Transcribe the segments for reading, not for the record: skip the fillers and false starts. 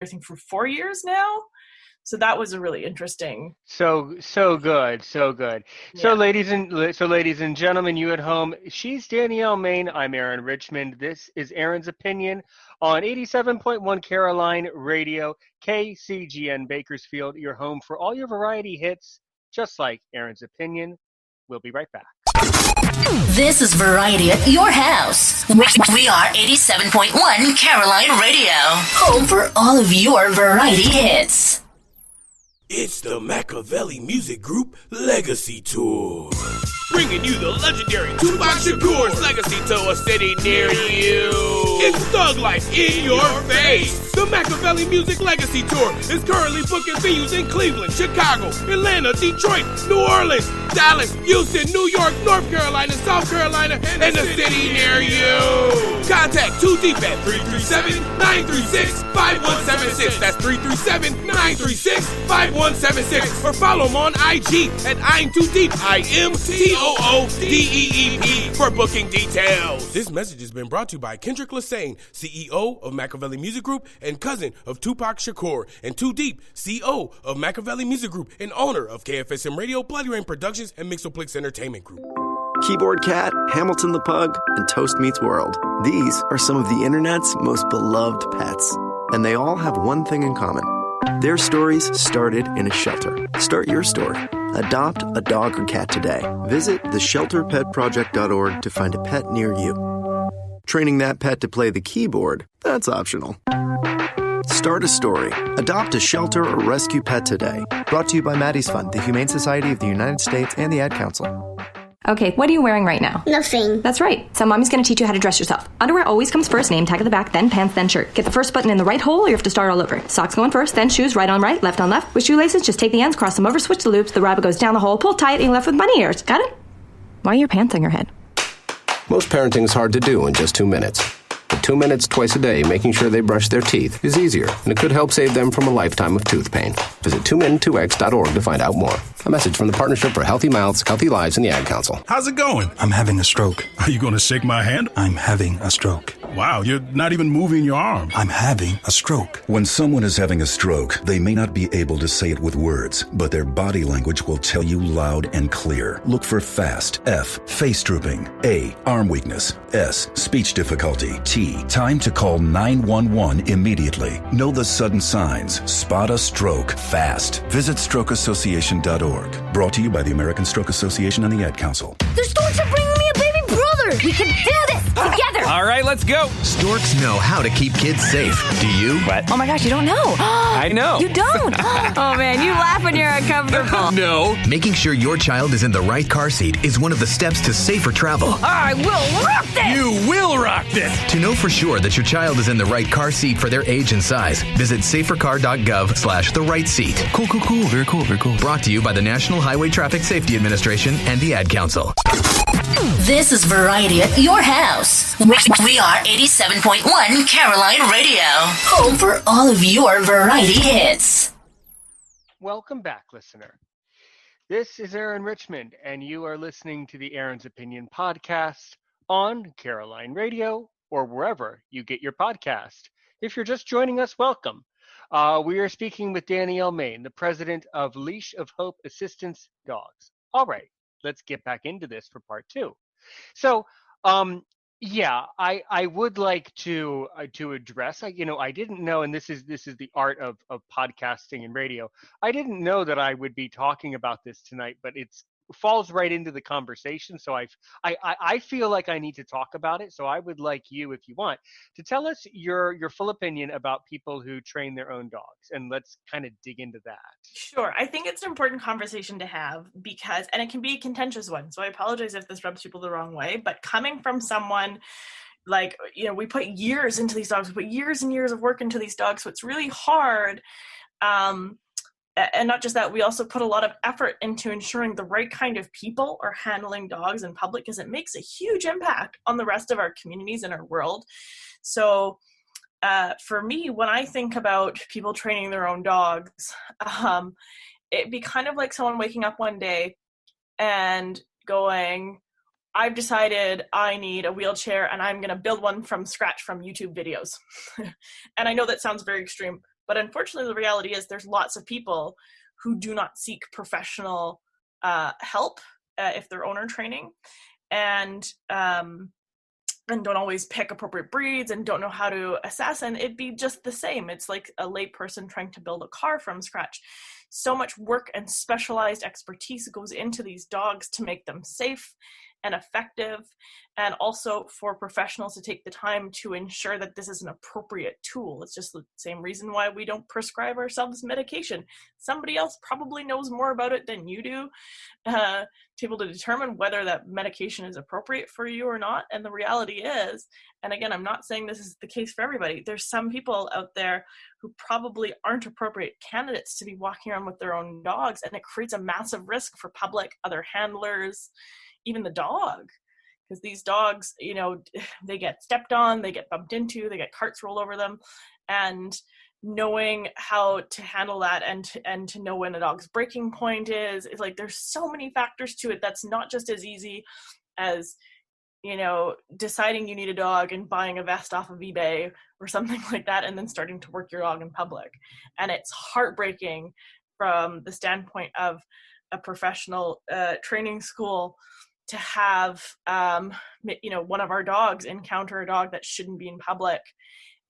everything for 4 years now. So that was a really interesting. So good. Yeah. So ladies and gentlemen, you at home, she's Danielle Main. I'm Aaron Richmond. This is Aaron's Opinion on 87.1 Caroline Radio, KCGN Bakersfield, your home for all your variety hits, just like Aaron's Opinion. We'll be right back. This is Variety at your house. We are 87.1 Caroline Radio, home for all of your variety hits. It's the Machiavelli Music Group Legacy Tour. Bringing you the legendary Tupac Shakur's Legacy to a city near you. It's Thug Life in your face. The Machiavelli Music Legacy Tour is currently booking venues in Cleveland, Chicago, Atlanta, Detroit, New Orleans, Dallas, Houston, New York, North Carolina, South Carolina, and a city near you. Contact 2 Deep at 337-936-5176. That's 337-936-5176. Or follow them on IG at I'm Too Deep, IMTOODEEP for booking details. This message has been brought to you by Kendrick Lassane, CEO of Machiavelli Music Group and cousin of Tupac Shakur, and Too Deep, CEO of Machiavelli Music Group and owner of KFSM Radio, Bloody Rain Productions, and Mixoplex Entertainment Group. Keyboard Cat, Hamilton the Pug, and Toast Meets World. These are some of the internet's most beloved pets. And they all have one thing in common. Their stories started in a shelter. Start your story. Adopt a dog or cat today. Visit theshelterpetproject.org to find a pet near you. Training that pet to play the keyboard, that's optional. Start a story. Adopt a shelter or rescue pet today. Brought to you by Maddie's Fund, the Humane Society of the United States, and the Ad Council. Okay, what are you wearing right now? Nothing. That's right. So mommy's going to teach you how to dress yourself. Underwear always comes first, name tag at the back, then pants, then shirt. Get the first button in the right hole or you have to start all over. Socks going first, then shoes, right on right, left on left. With shoelaces, just take the ends, cross them over, switch the loops, the rabbit goes down the hole, pull tight, and you're left with bunny ears. Got it? Why are your pants on your head? Most parenting is hard to do in just 2 minutes. But 2 minutes twice a day making sure they brush their teeth is easier, and it could help save them from a lifetime of tooth pain. Visit 2min2x.org to find out more. A message from the Partnership for Healthy Mouths, Healthy Lives, and the Ad Council. How's it going? I'm having a stroke. Are you going to shake my hand? I'm having a stroke. Wow, you're not even moving your arm. I'm having a stroke. When someone is having a stroke, they may not be able to say it with words, but their body language will tell you loud and clear. Look for FAST. F, face drooping. A, arm weakness. S, speech difficulty. T, time to call 911 immediately. Know the sudden signs. Spot a stroke fast. Visit strokeassociation.org. Brought to you by the American Stroke Association and the Ad Council. The storks are bringing me a baby brother. We can do this together. All right, let's go. Storks know how to keep kids safe. Do you? What? Oh my gosh, you don't know. I know. You don't. Oh man, you laugh when you're uncomfortable. No. Making sure your child is in the right car seat is one of the steps to safer travel. I will rock this. You will rock this. To know for sure that your child is in the right car seat for their age and size, visit safercar.gov/the right seat. Cool. Very cool. Brought to you by the National Highway Traffic Safety Administration and the Ad Council. This is Variety at your house. We are 87.1 Caroline Radio, home for all of your variety hits. Welcome back, listener. This is Aaron Richmond, and you are listening to the Aaron's Opinion podcast on Caroline Radio or wherever you get your podcast. If you're just joining us, welcome. We are speaking with Danielle Main, the president of Leash of Hope Assistance Dogs. All right, let's get back into this for part two. So, I would like to address. I didn't know, and this is the art of podcasting and radio. I didn't know that I would be talking about this tonight, but it falls right into the conversation. So I feel like I need to talk about it. So I would like you, if you want, to tell us your full opinion about people who train their own dogs, and let's kind of dig into that. Sure. I think it's an important conversation to have and it can be a contentious one. So I apologize if this rubs people the wrong way, but coming from someone like, we put years into these dogs, we put years and years of work into these dogs. So it's really hard. And not just that, we also put a lot of effort into ensuring the right kind of people are handling dogs in public, because it makes a huge impact on the rest of our communities and our world. So for me, when I think about people training their own dogs, it'd be kind of like someone waking up one day and going, I've decided I need a wheelchair and I'm going to build one from scratch from YouTube videos. And I know that sounds very extreme, But unfortunately, the reality is there's lots of people who do not seek professional help if they're owner training, and don't always pick appropriate breeds and don't know how to assess, and it'd be just the same. It's like a layperson trying to build a car from scratch. So much work and specialized expertise goes into these dogs to make them safe and effective, and also for professionals to take the time to ensure that this is an appropriate tool. It's just the same reason why we don't prescribe ourselves medication. Somebody else probably knows more about it than you do, to be able to determine whether that medication is appropriate for you or not. And the reality is, and again, I'm not saying this is the case for everybody, there's some people out there who probably aren't appropriate candidates to be walking around with their own dogs, and it creates a massive risk for public, other handlers, even the dog, because these dogs, you know, they get stepped on, they get bumped into, they get carts rolled over them, and knowing how to handle that and to know when a dog's breaking point is like, there's so many factors to it that's not just as easy as, you know, deciding you need a dog and buying a vest off of eBay or something like that and then starting to work your dog in public. And it's heartbreaking from the standpoint of a professional training school to have, you know, one of our dogs encounter a dog that shouldn't be in public.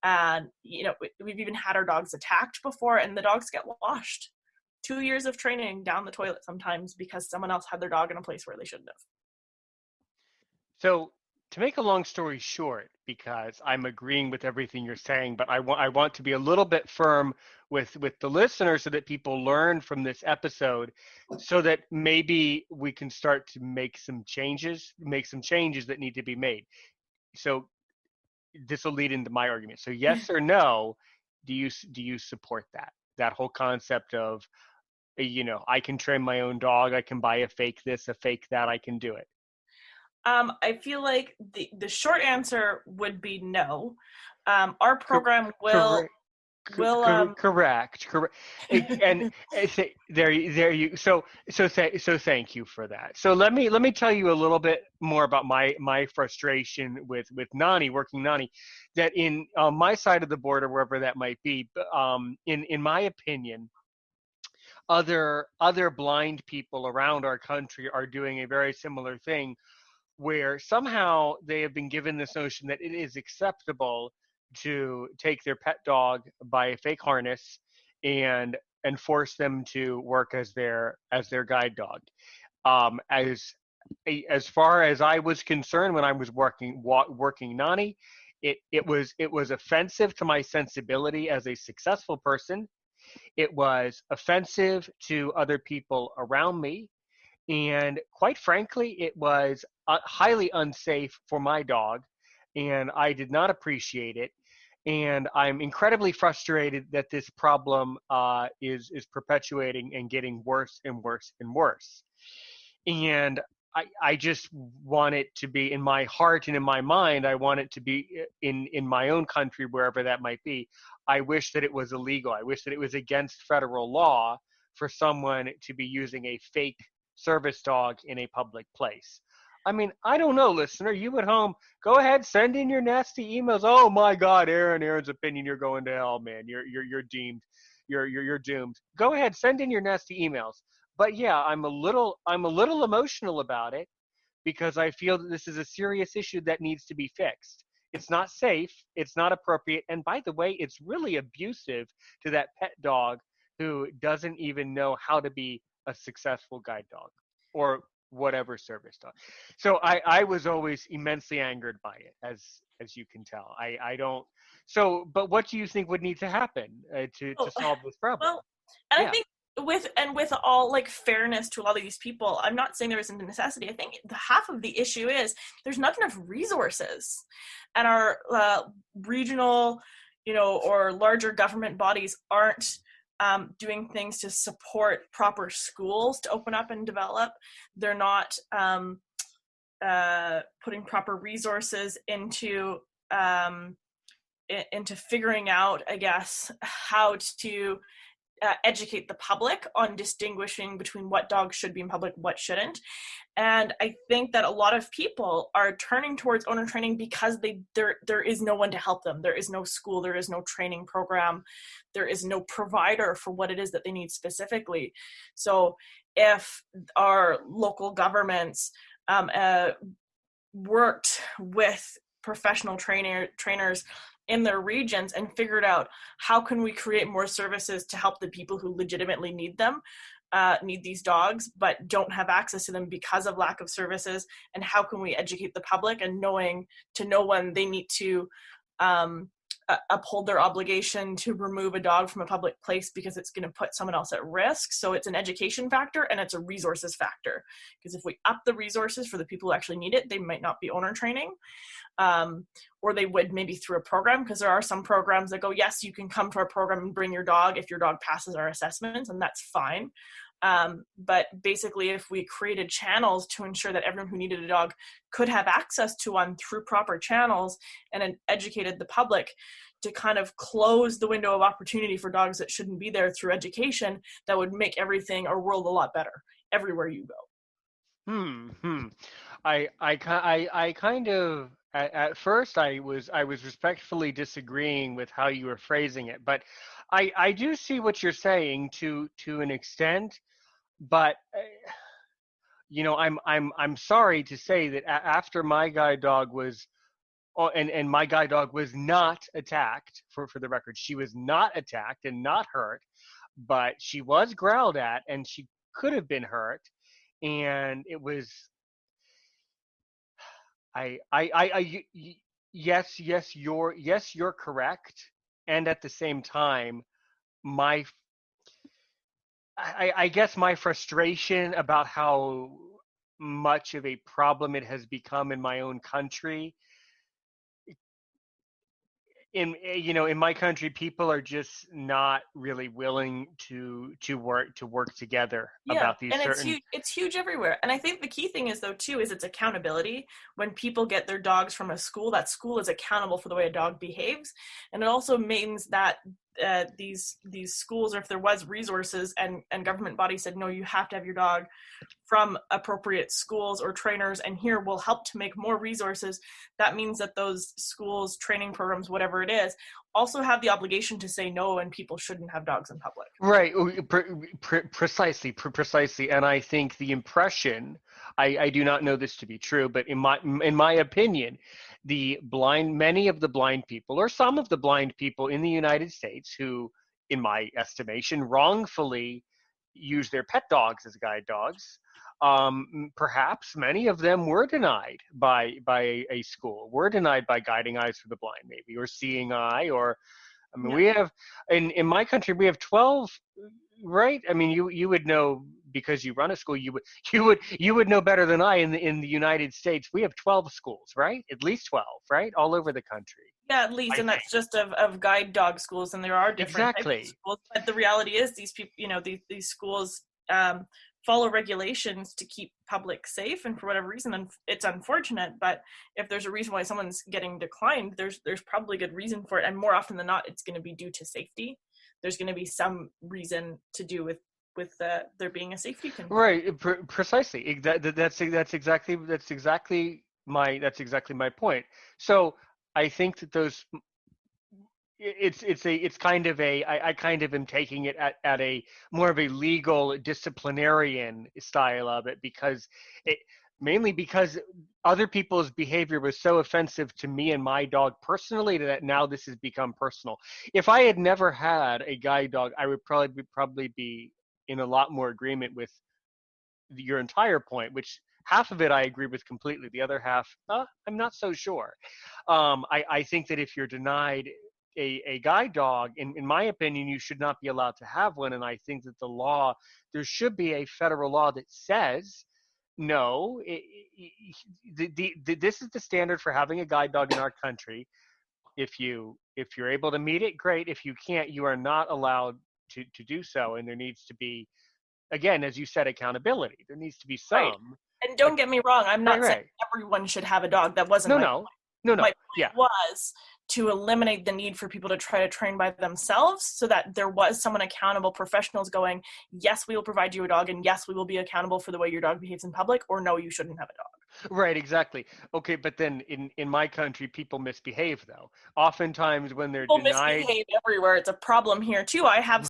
And, you know, we've even had our dogs attacked before, and the dogs get washed. 2 years of training down the toilet sometimes because someone else had their dog in a place where they shouldn't have. So to make a long story short, because I'm agreeing with everything you're saying, but I want to be a little bit firm with the listeners so that people learn from this episode, so that maybe we can start to make some changes that need to be made. So this will lead into my argument. So yes or no, do you support that whole concept of, you know, I can train my own dog, I can buy a fake this, a fake that, I can do it? I feel like the short answer would be no. Our program will correct, and there you. So thank you for that. So let me tell you a little bit more about my frustration with Nani, working Nani, that in my side of the border, wherever that might be, in my opinion, other blind people around our country are doing a very similar thing, where somehow they have been given this notion that it is acceptable to take their pet dog, buy a fake harness, and force them to work as their guide dog. As far as I was concerned when I was working Nani, it was offensive to my sensibility as a successful person. It was offensive to other people around me. And quite frankly, it was highly unsafe for my dog, and I did not appreciate it. And I'm incredibly frustrated that this problem is perpetuating and getting worse and worse and worse. And I just want it to be, in my heart and in my mind, I want it to be in my own country, wherever that might be. I wish that it was illegal. I wish that it was against federal law for someone to be using a fake service dog in a public place. I mean, I don't know, listener, you at home, go ahead, send in your nasty emails. Oh my God, Aaron's opinion, you're going to hell, man. You're deemed. You're doomed. Go ahead, send in your nasty emails. But yeah, I'm a little emotional about it, because I feel that this is a serious issue that needs to be fixed. It's not safe, it's not appropriate, and by the way, it's really abusive to that pet dog who doesn't even know how to be a successful guide dog or whatever service dog. So I was always immensely angered by it, as you can tell. I don't. So, but what do you think would need to happen to solve this problem? Well, and I think with all like fairness to a lot of these people, I'm not saying there isn't a necessity. I think half of the issue is there's not enough resources, and our regional, you know, or larger government bodies aren't doing things to support proper schools to open up and develop. They're not putting proper resources into figuring out, I guess, how to educate the public on distinguishing between what dogs should be in public, what shouldn't. And I think that a lot of people are turning towards owner training because there is no one to help them. There is no school, there is no training program, there is no provider for what it is that they need specifically. So if our local governments worked with professional trainers in their regions and figured out how can we create more services to help the people who legitimately need them, need these dogs, but don't have access to them because of lack of services, and how can we educate the public and know when they need to uphold their obligation to remove a dog from a public place because it's going to put someone else at risk. So it's an education factor and it's a resources factor, because if we up the resources for the people who actually need it, they might not be owner training, or they would maybe through a program, because there are some programs that go, yes, you can come to our program and bring your dog if your dog passes our assessments, and that's fine. But basically, if we created channels to ensure that everyone who needed a dog could have access to one through proper channels, and then educated the public to kind of close the window of opportunity for dogs that shouldn't be there through education, that would make our world a lot better everywhere you go. I kind of, at first I was respectfully disagreeing with how you were phrasing it, but I do see what you're saying to an extent. But I'm sorry to say that after my guide dog was, and my guide dog was not attacked, for the record, she was not attacked and not hurt, but she was growled at and she could have been hurt, and it was, yes, you're correct, and at the same time, I guess my frustration about how much of a problem it has become in my own country. In my country, people are just not really willing to work together about these certain. It's huge everywhere. And I think the key thing is, though, too, is it's accountability. When people get their dogs from a school, that school is accountable for the way a dog behaves. And it also means that these schools, or if there was resources and government bodies said, no, you have to have your dog from appropriate schools or trainers, and here we'll help to make more resources, that means that those schools, training programs, whatever it is, also have the obligation to say no, and people shouldn't have dogs in public. Right, precisely. And I think the impression, I do not know this to be true, but in my opinion, many of the blind people, or some of the blind people in the United States who, in my estimation, wrongfully use their pet dogs as guide dogs, perhaps many of them were denied by a school, were denied by Guiding Eyes for the Blind, maybe, or Seeing Eye, or, I mean, we have, in my country, we have 12, right? I mean, you would know, because you run a school, you would know better than I. In the United States, we have 12 schools, right? At least 12, right? All over the country. Yeah, at least, and that's just of guide dog schools, and there are different types of schools. But the reality is, these people, these schools follow regulations to keep public safe, and for whatever reason, and it's unfortunate, but if there's a reason why someone's getting declined, there's probably good reason for it, and more often than not, it's going to be due to safety. There's going to be some reason to do with there being a safety concern. Right, precisely. That's exactly my point. So I think that those, it's kind of I kind of am taking it at a more of a legal disciplinarian style of it, mainly because other people's behavior was so offensive to me and my dog personally that now this has become personal. If I had never had a guide dog, I would probably be in a lot more agreement with your entire point, which half of it I agree with completely. The other half, I'm not so sure. I think that if you're denied a guide dog, in my opinion, you should not be allowed to have one. And I think that there should be a federal law that says, no, this is the standard for having a guide dog in our country. If you're able to meet it, great. If you can't, you are not allowed to do so. And there needs to be, again, as you said, accountability. There needs to be some. Right. And don't get me wrong, I'm not saying everyone should have a dog. That wasn't my point. No. My point was to eliminate the need for people to try to train by themselves, so that there was someone accountable, professionals going, yes, we will provide you a dog, and yes, we will be accountable for the way your dog behaves in public, or no, you shouldn't have a dog. Right, exactly. Okay, but then in my country, people misbehave, though. Oftentimes when they're People denied... misbehave everywhere. It's a problem here, too. I have